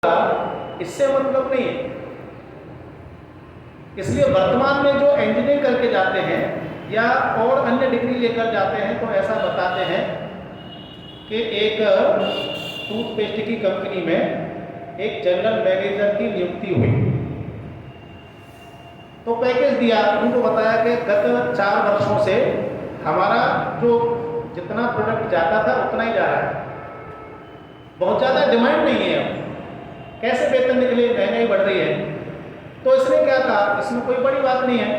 इससे मतलब नहीं है। इसलिए वर्तमान में जो इंजीनियर करके जाते हैं या और अन्य डिग्री लेकर जाते हैं तो ऐसा बताते हैं कि एक टूथपेस्ट की कंपनी में एक जनरल मैनेजर की नियुक्ति हुई, तो पैकेज दिया, उनको बताया कि गत 4 वर्षों से हमारा जो जितना प्रोडक्ट जाता था उतना ही जा रहा है, बहुत ज़्यादा डिमांड नहीं है, अब कैसे वेतन निकले, महंगाई बढ़ रही है। तो इसने क्या कहा, इसमें कोई बड़ी बात नहीं है,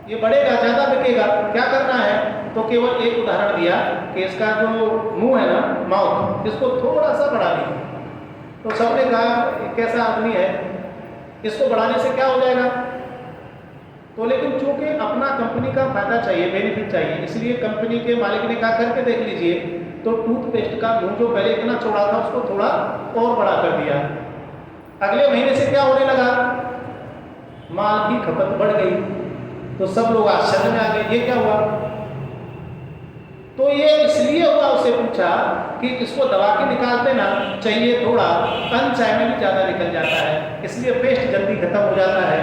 ये बढ़ेगा, ज़्यादा बिकेगा, क्या करना है। तो केवल एक उदाहरण दिया कि इसका जो मुंह है ना, माउथ, इसको थोड़ा सा बढ़ा दिया। तो सबने कहा कैसा आदमी है, इसको बढ़ाने से क्या हो जाएगा। तो लेकिन चूंकि अपना कंपनी का फायदा चाहिए, बेनिफिट चाहिए, इसलिए कंपनी के मालिक ने कहा करके देख लीजिए। तो टूथपेस्ट का मुंह जो पहले इतना चौड़ा था उसको थोड़ा और बड़ा कर दिया। अगले महीने से क्या होने लगा, माल की खपत बढ़ गई। तो सब लोग आश्चर्य में आ गए, ये क्या हुआ। तो ये इसलिए हुआ, उसे पूछा कि इसको दबा के निकालते ना, चाहिए थोड़ा, कम चाय में भी ज़्यादा निकल जाता है, इसलिए पेस्ट जल्दी खत्म हो जाता है,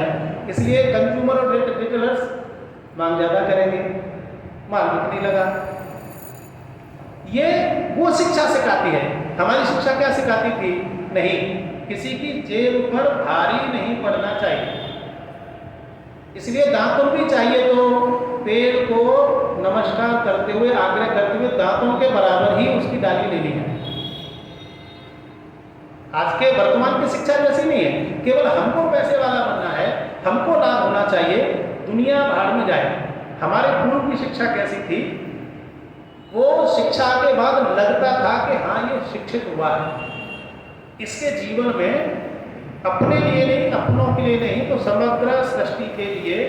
इसलिए कंज्यूमर और रिटेलर्स मांग ज़्यादा करेंगे, माल बिकने लगा। ये वो शिक्षा सिखाती है। हमारी शिक्षा क्या सिखाती थी, नहीं, किसी की जेब पर भारी नहीं पड़ना चाहिए, इसलिए दांतों भी चाहिए तो पेड़ को नमस्कार करते हुए, आग्रह करते हुए दांतों के बराबर ही उसकी डाली लेनी है। आज के वर्तमान की शिक्षा वैसी नहीं है, केवल हमको पैसे वाला बनना है, हमको लाभ होना चाहिए, दुनिया भाड़ में जाए। हमारे पूर्व की शिक्षा कैसी थी, वो शिक्षा के बाद लगता था कि हाँ ये शिक्षित हुआ है, इसके जीवन में अपने लिए नहीं, अपनों के लिए नहीं, तो समग्र सृष्टि के लिए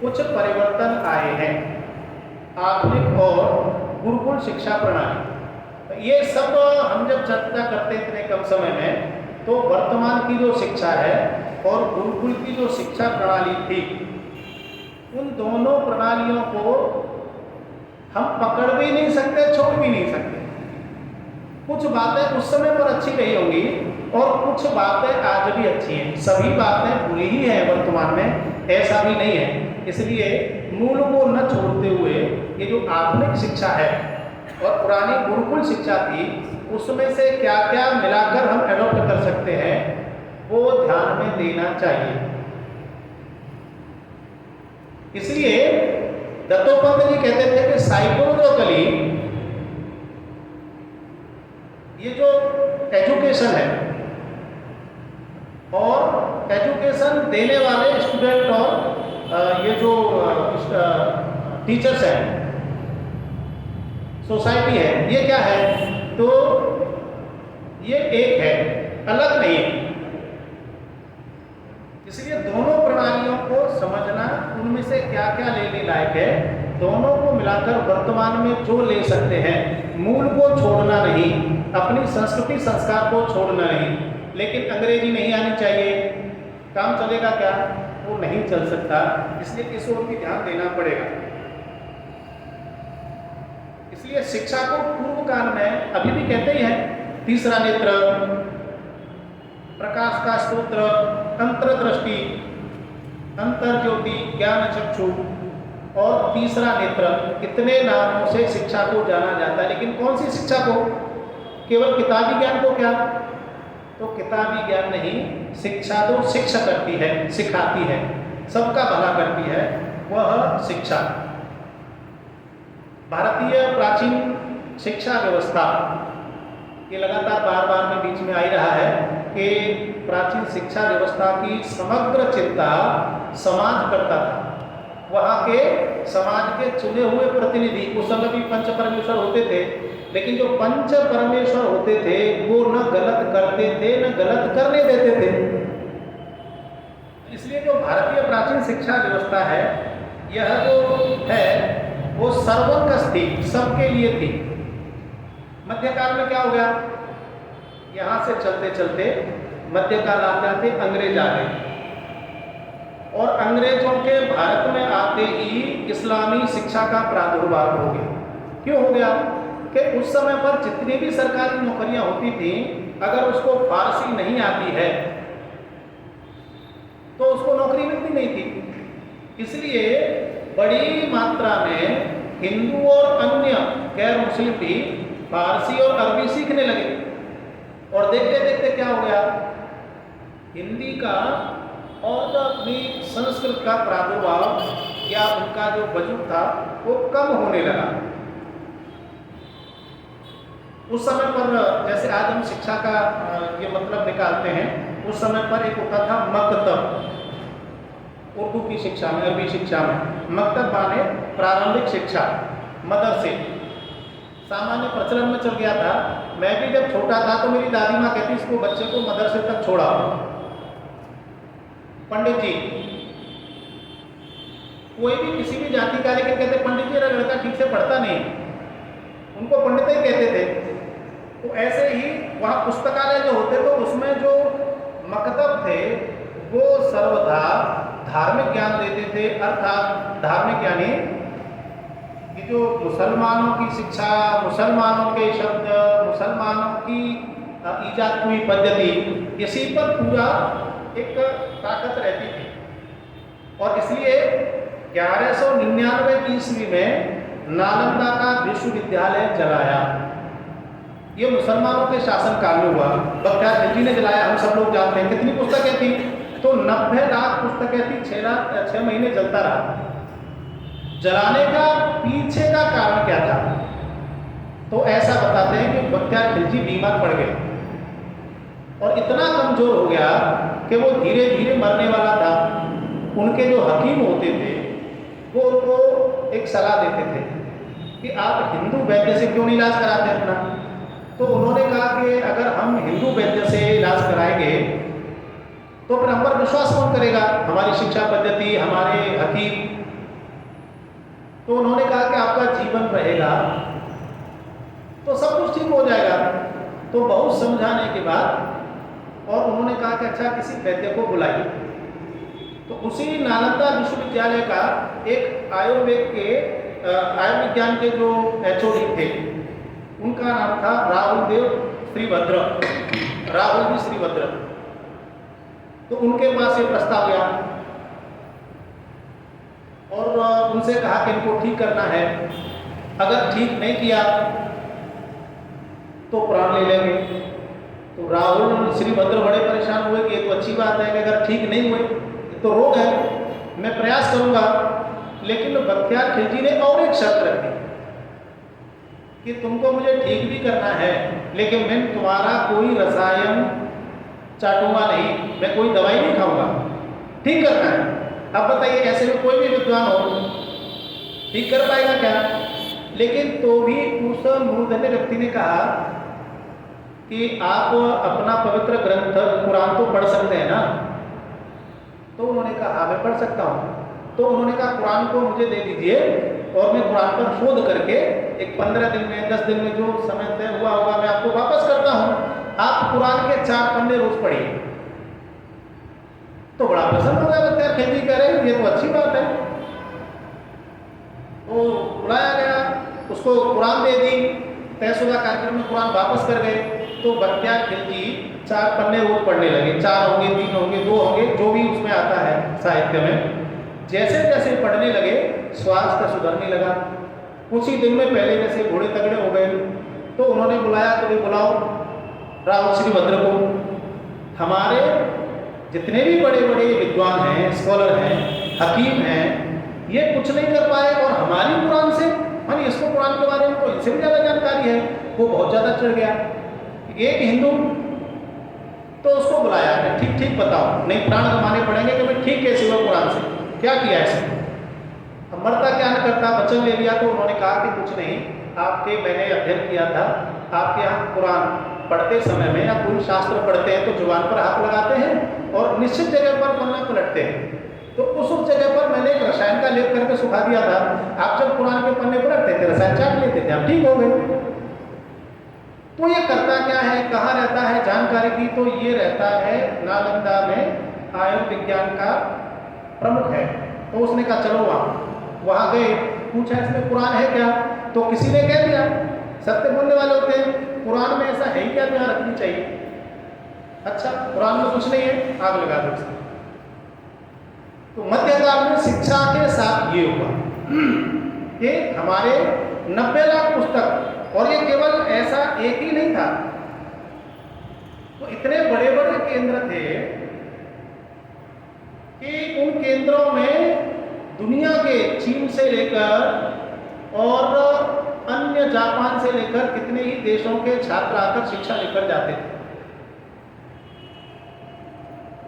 कुछ परिवर्तन आए हैं। आधुनिक और गुरुकुल शिक्षा प्रणाली, ये सब हम जब चर्चा करते हैं इतने कम समय में, तो वर्तमान की जो शिक्षा है और गुरुकुल की जो शिक्षा प्रणाली थी, उन दोनों प्रणालियों को हम पकड़ भी नहीं सकते, छोड़ भी नहीं सकते। कुछ बातें उस समय पर अच्छी रही होंगी और कुछ बातें आज भी अच्छी हैं, सभी बातें बुरी ही हैं वर्तमान में, ऐसा भी नहीं है। इसलिए मूल को न छोड़ते हुए ये जो आधुनिक शिक्षा है और पुरानी गुरुकुल शिक्षा थी, उसमें से क्या क्या मिलाकर हम एडॉप्ट कर सकते हैं, वो ध्यान में देना चाहिए। इसलिए दत्तोपंत जी कहते थे कि साइकोलॉजिकली ये जो एजुकेशन है और एजुकेशन देने वाले स्टूडेंट और ये जो टीचर्स हैं, सोसाइटी है, ये क्या है, तो ये एक है, अलग नहीं है। इसलिए दोनों प्रणालियों को समझना, उनमें से क्या क्या लेने लायक है, दोनों को मिलाकर वर्तमान में जो ले सकते हैं, मूल को छोड़ना नहीं, अपनी संस्कृति संस्कार को छोड़ना नहीं। लेकिन अंग्रेजी नहीं आनी चाहिए, काम चलेगा क्या, वो नहीं चल सकता, इसलिए इस ओर भी ध्यान देना पड़ेगा। इसलिए शिक्षा को पूर्व काल में अभी भी कहते ही हैं, तीसरा नेत्र, प्रकाश का स्तोत्र, अंतर्दृष्टि, अंतर्ज्योति, ज्ञान चक्षु और तीसरा नेत्र, इतने नामों से शिक्षा को जाना जाता है। लेकिन कौन सी शिक्षा को, केवल किताबी ज्ञान को क्या, तो किताबी ज्ञान नहीं, शिक्षा तो शिक्षा करती है, सिखाती है, सबका भला करती है, वह शिक्षा। भारतीय प्राचीन शिक्षा व्यवस्था, ये लगातार बार बार में बीच में आ ही रहा है कि प्राचीन शिक्षा व्यवस्था की समग्र चिंता समाज करता था। वहाँ के समाज के चुने हुए प्रतिनिधि, उस समय भी पंच परमेश्वर होते थे, लेकिन जो पंच परमेश्वर होते थे वो न गलत करते थे न गलत करने देते थे। इसलिए जो भारतीय प्राचीन शिक्षा व्यवस्था है, यह जो है वो सर्वंकष थी, सबके लिए थी। मध्यकाल में क्या हो गया, यहाँ से चलते चलते मध्यकाल आते आते अंग्रेज आ गए और अंग्रेजों के भारत में आते ही इस्लामी शिक्षा का प्रादुर्भाव हो गया। क्यों हो गया कि उस समय पर जितनी भी सरकारी नौकरियां होती थी अगर उसको फारसी नहीं आती है तो उसको नौकरी मिलती नहीं थी। इसलिए बड़ी मात्रा में हिंदू और अन्य गैर मुस्लिम भी फारसी और अरबी सीखने लगे, और देखते देखते क्या हो गया, हिंदी का और अपनी संस्कृत का प्रादुर्भाव या उनका जो वजूद था वो कम होने लगा। उस समय पर जैसे आज हम शिक्षा का ये मतलब निकालते हैं, उस समय पर एक होता था मकतब, उर्दू की शिक्षा में, अरबी शिक्षा में मकतब माने प्रारंभिक शिक्षा, मदरसे सामान्य प्रचलन में चल गया था। मैं भी जब छोटा था तो मेरी दादी माँ कहती इसको बच्चे को मदरसे तक छोड़ा। पंडित जी, कोई भी किसी भी जाति का, लेकिन कहते पंडित जी लड़का ठीक से पढ़ता नहीं, उनको पंडित ही कहते थे। तो ऐसे ही वहाँ पुस्तकालय जो होते तो उसमें जो मकतब थे वो सर्वथा धार्मिक ज्ञान देते थे, अर्थात धार्मिक यानी कि जो मुसलमानों की शिक्षा, मुसलमानों के शब्द, मुसलमानों की ईजाद हुई पद्धति, इसी पर पूरा एक ताकत रहती थी। और इसलिए 1199 ईस्वी में नालंदा का विश्वविद्यालय जलाया। ये मुसलमानों के शासनकाल में हुआ, बख्तियार खिलजी ने जलाया। हम सब लोग जानते हैं कितनी पुस्तकें थी, तो 90 लाख पुस्तकें थी। 6 महीने जलता रहा। जलाने का पीछे का कारण क्या था? तो ऐसा बताते हैं कि बख्तियार खिलजी बीमार पड़ गए और इतना कमजोर हो गया कि वो धीरे धीरे मरने वाला था। उनके जो हकीम होते थे वो उनको एक सलाह देते थे कि आप हिंदू वैद्य से क्यों नहीं इलाज कराते अपना। तो उन्होंने कहा कि अगर हम हिंदू वैद्य से इलाज कराएंगे तो फिर हम पर विश्वास कौन करेगा, हमारी शिक्षा पद्धति, हमारे हकीम। तो उन्होंने कहा कि आपका जीवन रहेगा तो सब कुछ ठीक हो जाएगा। तो बहुत समझाने के बाद और उन्होंने कहा कि अच्छा किसी वैद्य को बुलाइए। तो उसी नालंदा विश्वविद्यालय का एक आयुर्विज्ञान के जो HOD थे उनका नाम था राहुल देव श्रीभद्र, राहुल जी श्रीभद्र। तो उनके पास ये प्रस्ताव गया और उनसे कहा कि इनको ठीक करना है, अगर ठीक नहीं किया तो प्राण ले लेंगे। तो राहुल श्रीभद्र बड़े परेशान हुए कि ये तो अच्छी बात है कि अगर ठीक नहीं हुए तो रोग है, मैं प्रयास करूंगा। लेकिन बख्तियार खिलजी ने और एक शर्त रखी कि तुमको मुझे ठीक भी करना है लेकिन मैं तुम्हारा कोई रसायन चाटूंगा नहीं, मैं कोई दवाई नहीं खाऊंगा, ठीक करना है। अब बताइए ऐसे में कोई भी विद्वान हो ठीक कर पाएगा क्या? लेकिन तो भी उस मूर्धन्य व्यक्ति ने कहा कि आप अपना पवित्र ग्रंथ कुरान तो पढ़ सकते हैं ना। तो उन्होंने कहा हाँ मैं पढ़ सकता हूँ। तो उन्होंने कहा कुरान को मुझे दे दीजिए और मैं कुरान पर शोध करके एक 15 दिन में 10 दिन में जो समय तय हुआ होगा मैं आपको वापस करता हूँ, आप कुरान के 4 पन्ने रोज पढ़िए। तो बड़ा प्रसन्न हो गया बख्तियार खिलजी, कह रहे हैं ये तो अच्छी बात है। तो बुलाया गया, उसको कुरान दे दी, तयशुदा कार्यक्रम में कुरान वापस कर गए। तो बख्तियार खिलजी 4 पन्ने रोज पढ़ने लगे, 4 होंगे, 3 होंगे, 2 होंगे, जो भी उसमें आता है साहित्य में। जैसे जैसे पढ़ने लगे स्वास्थ्य सुधरने लगा। कुछ ही दिन में पहले जैसे घोड़े तगड़े हो गए। तो उन्होंने बुलाया तो भी बुलाओ राहुल श्रीभद्र को। हमारे जितने भी बड़े बड़े विद्वान हैं, स्कॉलर हैं, हकीम हैं, ये कुछ नहीं कर पाए और हमारी कुरान से, हाँ इसको कुरान के बारे में तो इनसे भी ज़्यादा जानकारी है। वो बहुत ज़्यादा चढ़ गया। एक हिंदू तो उसको बुलाया कि ठीक ठीक बताओ, नहीं प्राण गंवाने पड़ेंगे कि मैं ठीक कैसे हुआ कुरान से, क्या किया ऐसे? अब मरता क्या न करता, वचन ले लिया। तो उन्होंने कहा कि कुछ नहीं, आपके मैंने अध्ययन किया था, आपके यहाँ कुरान पढ़ते समय में या कोई शास्त्र पढ़ते हैं तो जुबान पर हाथ लगाते हैं और निश्चित जगह पर पन्ना पलटते हैं। तो उस जगह पर मैंने एक रसायन का लेप करके सुखा दिया था। आप जब कुरान के पन्ने पलटते थे रसायन चाट लेते थे, आप ठीक हो गए। तो ये करता क्या है, कहाँ रहता है जानकारी की? तो ये रहता है नालंदा में, आयुर्विज्ञान का प्रमुख है। तो उसने कहा चलो वहाँ गए, पूछा इसमें कुरान है क्या? तो किसी ने कह दिया, सत्य बोलने वाले होते हैं, कुरान में ऐसा है ही क्या जो यहाँ रखनी चाहिए? अच्छा, कुरान में कुछ नहीं है, आग लगा दो इसमें। तो मध्यकाल में शिक्षा के साथ ये हुआ कि हमारे 90 लाख पुस्तक, और ये केवल ऐसा एक ही नहीं था, तो इतने बड़े बड़े केंद्र थे कि उन केंद्रों में दुनिया के चीन से लेकर और अन्य जापान से लेकर कितने ही देशों के छात्र आकर शिक्षा लेकर जाते थे।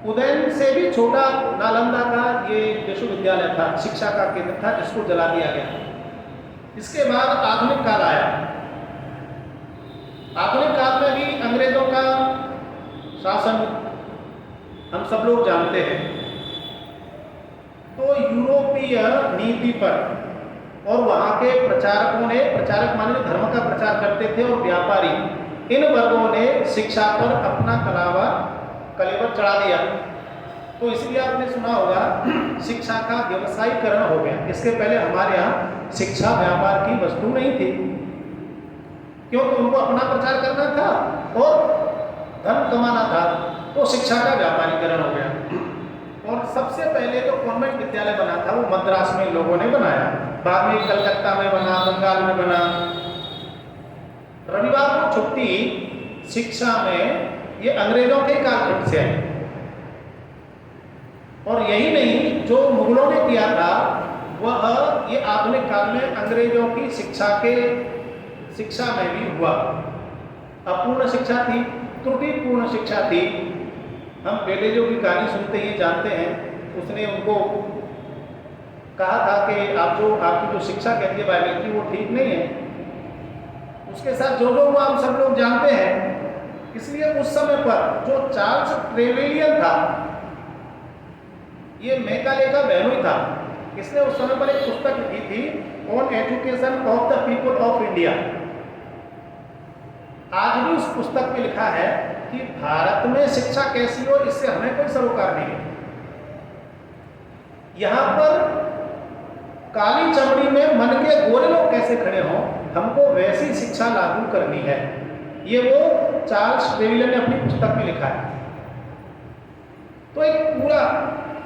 उदयन से भी छोटा नालंदा का ये विश्वविद्यालय था, शिक्षा का केंद्र था, जिसको जला दिया गया। इसके बाद आधुनिक काल आया। आधुनिक काल में भी अंग्रेजों का शासन हम सब लोग जानते हैं। तो यूरोपीय नीति पर और वहाँ के प्रचारकों ने, प्रचारक माने धर्म का प्रचार करते थे, और व्यापारी, इन वर्गों ने शिक्षा पर अपना कलेवर चढ़ा दिया। तो इसलिए आपने सुना होगा शिक्षा का व्यवसायीकरण हो गया। इसके पहले हमारे यहाँ शिक्षा व्यापार की वस्तु नहीं थी, क्योंकि उनको अपना प्रचार करना था और धन कमाना था, तो शिक्षा का व्यापारीकरण हो गया। और सबसे पहले जो कॉन्वेंट विद्यालय बना था वो मद्रास में लोगों ने बनाया, बाद में कलकत्ता में बना, बंगाल में बना। रविवार को छुट्टी शिक्षा में ये अंग्रेजों के कालखंड से आई। और यही नहीं, जो मुगलों ने किया था वह ये आधुनिक काल में अंग्रेजों की शिक्षा में भी हुआ। अपूर्ण शिक्षा थी, त्रुटिपूर्ण शिक्षा थी। हम पहले जो भी कहानी सुनते हैं जानते हैं, उसने उनको कहा था कि आपकी जो शिक्षा कहती है बाइबल की, वो ठीक नहीं है। उसके साथ जो हुआ हम सब लोग जानते हैं। इसलिए उस समय पर जो चार्ल्स ट्रेवेलियन था, ये मैकाले का बहनोई था, इसने उस समय पर एक पुस्तक लिखी थी on education of the people of India. आज भी उस पुस्तक में लिखा है कि भारत में शिक्षा कैसी हो, इससे हमें कोई सरोकार नहीं है। यहाँ पर काली चमड़ी में मन के गोरे लोग कैसे खड़े हों, हमको वैसी शिक्षा लागू करनी है। ये वो चार्ल्स ट्रेवेलियन ने अपनी पुस्तक में लिखा है। तो एक पूरा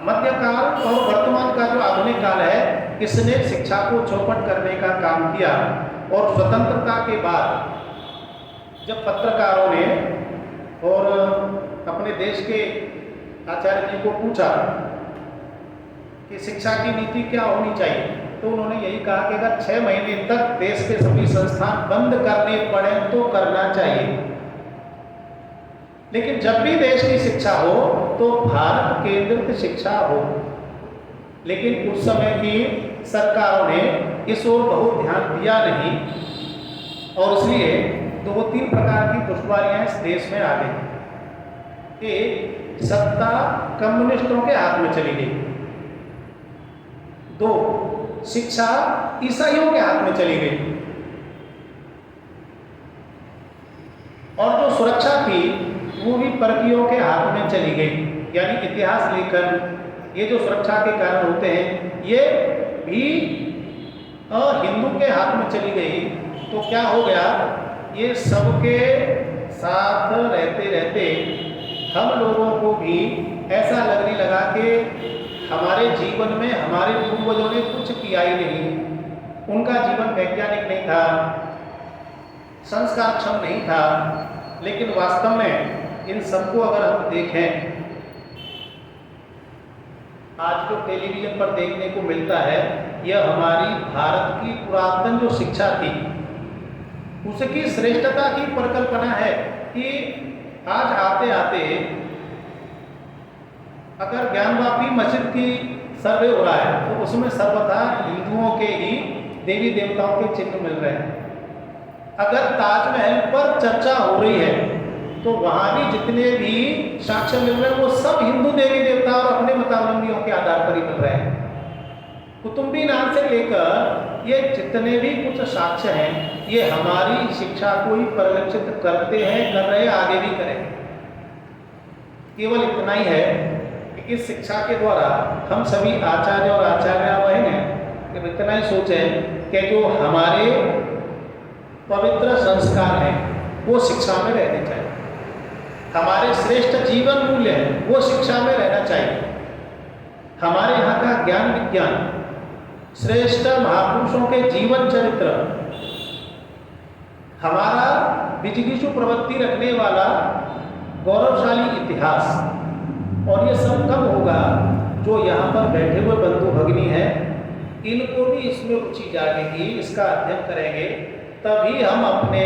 मध्यकाल और वर्तमान का जो आधुनिक काल है, इसने शिक्षा को चौपट करने का काम किया। और स्वतंत्रता के बाद जब पत्रकारों ने और अपने देश के आचार्य जी को पूछा कि शिक्षा की नीति क्या होनी चाहिए, तो उन्होंने यही कहा कि अगर 6 महीने तक देश के सभी संस्थान बंद करने पड़े तो करना चाहिए, लेकिन जब भी देश की शिक्षा हो तो भारत केंद्रित शिक्षा हो। लेकिन उस समय की सरकारों ने इस ओर बहुत ध्यान दिया नहीं, और इसलिए 2-3 प्रकार की दुश्वारियां इस देश में आ गई। एक, सत्ता कम्युनिस्टों के हाथ में चली गई। 2, शिक्षा ईसाइयों के हाथ में चली गई। और जो सुरक्षा थी वो भी परकीयों के हाथ में चली गई। यानी इतिहास लेखन, ये जो सुरक्षा के कारण होते हैं, ये भी हिंदू के हाथ में चली गई। तो क्या हो गया, ये सबके साथ रहते रहते हम लोगों को भी ऐसा लगने लगा कि हमारे जीवन में हमारे पूर्वजों ने कुछ किया ही नहीं। उनका जीवन वैज्ञानिक नहीं था, संस्कारक्षम नहीं था। लेकिन वास्तव में इन सबको अगर हम देखें, आज जो टेलीविजन पर देखने को मिलता है, यह हमारी भारत की पुरातन जो शिक्षा थी उसकी श्रेष्ठता की परिकल्पना है कि आज आते आते अगर ज्ञानवापी मस्जिद की सर्वे हो रहा है तो उसमें सर्वथा हिंदुओं के ही देवी देवताओं के चिन्ह मिल रहे हैं। अगर ताजमहल पर चर्चा हो रही है तो वहाँ भी जितने भी साक्ष्य मिल रहे हैं वो सब हिंदू देवी देवता और अपने मतावलंबियों के आधार पर ही मिल रहे हैं। कुतुम्बी नाम से लेकर ये जितने भी कुछ साक्ष्य हैं, ये हमारी शिक्षा को ही परिलक्षित करते हैं, कर रहे हैं, आगे भी करें। केवल इतना ही है कि इस शिक्षा के द्वारा हम सभी आचार्य और आचार्या बहनें कि इतना ही सोचें कि जो हमारे पवित्र संस्कार हैं वो शिक्षा में रहने चाहिए। हमारे श्रेष्ठ जीवन मूल्य हैं वो शिक्षा में रहना चाहिए। हमारे यहाँ का ज्ञान विज्ञान, श्रेष्ठ महापुरुषों के जीवन चरित्र, हमारा विजिगीषु प्रवृत्ति रखने वाला गौरवशाली इतिहास, और ये सब कब होगा, जो यहाँ पर बैठे हुए बंधु भगिनी हैं इनको भी इसमें रुचि जागेगी, इसका अध्ययन करेंगे, तभी हम अपने